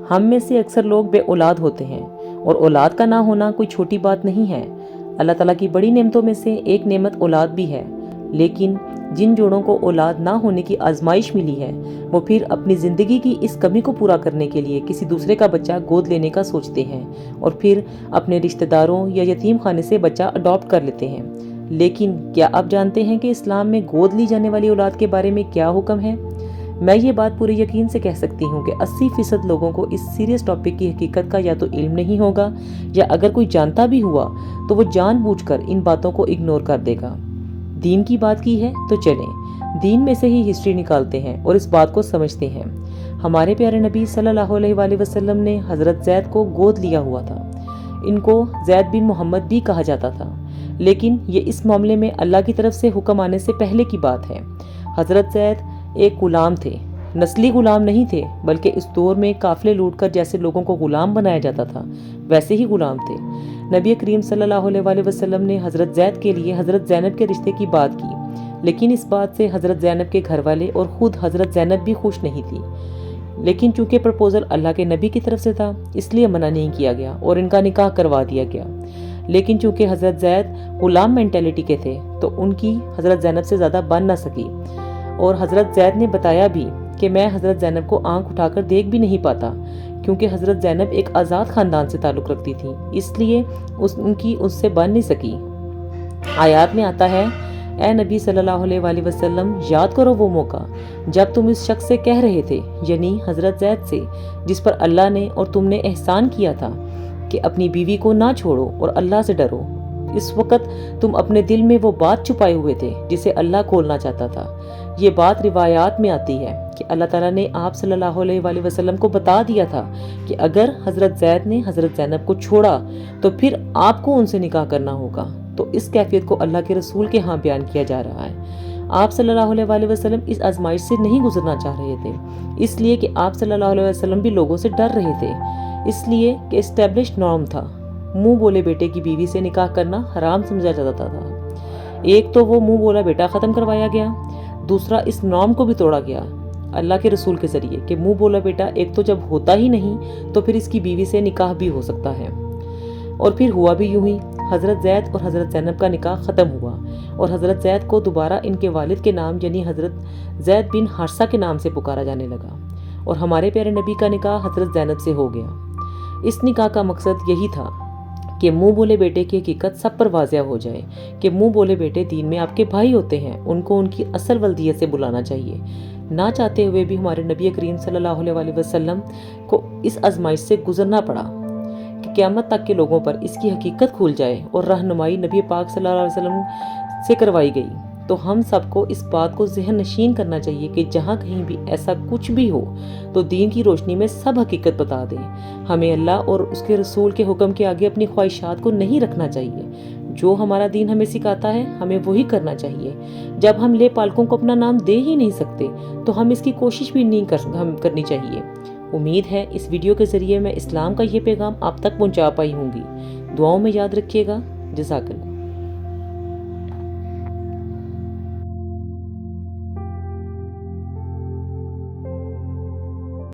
ہم میں سے اکثر لوگ بے اولاد ہوتے ہیں اور اولاد کا نہ ہونا کوئی چھوٹی بات نہیں ہے۔ اللہ تعالیٰ کی بڑی نعمتوں میں سے ایک نعمت اولاد بھی ہے، لیکن جن جوڑوں کو اولاد نہ ہونے کی آزمائش ملی ہے وہ پھر اپنی زندگی کی اس کمی کو پورا کرنے کے لیے کسی دوسرے کا بچہ گود لینے کا سوچتے ہیں اور پھر اپنے رشتہ داروں یا یتیم خانے سے بچہ اڈاپٹ کر لیتے ہیں۔ لیکن کیا آپ جانتے ہیں کہ اسلام میں گود لی جانے والی اولاد کے بارے میں کیا حکم ہے؟ میں یہ بات پورے یقین سے کہہ سکتی ہوں کہ 80% لوگوں کو اس سیریس ٹاپک کی حقیقت کا یا تو علم نہیں ہوگا، یا اگر کوئی جانتا بھی ہوا تو وہ جان بوجھ کر ان باتوں کو اگنور کر دے گا۔ دین کی بات کی ہے تو چلیں دین میں سے ہی ہسٹری نکالتے ہیں اور اس بات کو سمجھتے ہیں۔ ہمارے پیارے نبی صلی اللہ علیہ وآلہ وسلم نے حضرت زید کو گود لیا ہوا تھا۔ ان کو زید بن محمد بھی کہا جاتا تھا، لیکن یہ اس معاملے میں اللہ کی طرف سے حکم آنے سے پہلے کی بات ہے۔ حضرت زید ایک غلام تھے، نسلی غلام نہیں تھے، بلکہ اس دور میں قافلے لوٹ کر جیسے لوگوں کو غلام بنایا جاتا تھا ویسے ہی غلام تھے۔ نبی کریم صلی اللہ علیہ وآلہ وسلم نے حضرت زید کے لیے حضرت زینب کے رشتے کی بات کی، لیکن اس بات سے حضرت زینب کے گھر والے اور خود حضرت زینب بھی خوش نہیں تھی۔ لیکن چونکہ پرپوزل اللہ کے نبی کی طرف سے تھا اس لیے منع نہیں کیا گیا اور ان کا نکاح کروا دیا گیا۔ لیکن چونکہ حضرت زید غلام مینٹیلٹی کے تھے تو ان کی حضرت زینب سے زیادہ بن نہ سکی، اور حضرت زید نے بتایا بھی کہ میں حضرت زینب کو آنکھ اٹھا کر دیکھ بھی نہیں پاتا، کیونکہ حضرت زینب ایک آزاد خاندان سے تعلق رکھتی تھی، اس لیے ان کی اس سے بن نہیں سکی۔ آیات میں آتا ہے، اے نبی صلی اللہ علیہ وآلہ وسلم، یاد کرو وہ موقع جب تم اس شخص سے کہہ رہے تھے، یعنی حضرت زید سے، جس پر اللہ نے اور تم نے احسان کیا تھا، کہ اپنی بیوی کو نہ چھوڑو اور اللہ سے ڈرو۔ اس وقت تم اپنے دل میں وہ بات چھپائے ہوئے تھے جسے اللہ کھولنا چاہتا تھا۔ یہ بات روایات میں آتی ہے کہ اللہ تعالیٰ نے آپ صلی اللہ علیہ وآلہ وسلم کو بتا دیا تھا کہ اگر حضرت زید نے حضرت زینب کو چھوڑا تو پھر آپ کو ان سے نکاح کرنا ہوگا۔ تو اس کیفیت کو اللہ کے رسول کے ہاں بیان کیا جا رہا ہے۔ آپ صلی اللہ علیہ وآلہ وسلم اس آزمائش سے نہیں گزرنا چاہ رہے تھے، اس لیے کہ آپ صلی اللہ علیہ وسلم بھی لوگوں سے ڈر رہے تھے، اس لیے کہ اسٹیبلشڈ نارم تھا، منہ بولے بیٹے کی بیوی سے نکاح کرنا حرام سمجھا جاتا تھا۔ ایک تو وہ منہ بولا بیٹا ختم کروایا گیا، دوسرا اس نارم کو بھی توڑا گیا اللہ کے رسول کے ذریعے کہ منہ بولا بیٹا ایک تو جب ہوتا ہی نہیں تو پھر اس کی بیوی سے نکاح بھی ہو سکتا ہے۔ اور پھر ہوا بھی یوں ہی، حضرت زید اور حضرت زینب کا نکاح ختم ہوا اور حضرت زید کو دوبارہ ان کے والد کے نام یعنی حضرت زید بن حارثہ کے نام سے پکارا جانے لگا، اور ہمارے پیارے نبی کا نکاح حضرت زینب سے ہو گیا۔ اس نکاح کا مقصد یہی تھا کہ منہ بولے بیٹے کی حقیقت سب پر واضح ہو جائے کہ منہ بولے بیٹے دین میں آپ کے بھائی ہوتے ہیں، ان کو ان کی اصل ولدیت سے بلانا چاہیے۔ نہ چاہتے ہوئے بھی ہمارے نبی کریم صلی اللہ علیہ وآلہ وسلم کو اس آزمائش سے گزرنا پڑا کہ قیامت تک کے لوگوں پر اس کی حقیقت کھل جائے، اور رہنمائی نبی پاک صلی اللہ علیہ وسلم سے کروائی گئی۔ تو ہم سب کو اس بات کو ذہن نشین کرنا چاہیے کہ جہاں کہیں بھی ایسا کچھ بھی ہو تو دین کی روشنی میں سب حقیقت بتا دیں۔ ہمیں اللہ اور اس کے رسول کے حکم کے آگے اپنی خواہشات کو نہیں رکھنا چاہیے۔ جو ہمارا دین ہمیں سکھاتا ہے ہمیں وہی کرنا چاہیے۔ جب ہم لے پالکوں کو اپنا نام دے ہی نہیں سکتے تو ہم اس کی کوشش بھی نہیں کرنی چاہیے۔ امید ہے اس ویڈیو کے ذریعے میں اسلام کا یہ پیغام آپ تک پہنچا پائی ہوں گی۔ دعاؤں میں یاد رکھیے گا۔ جزاک اللہ۔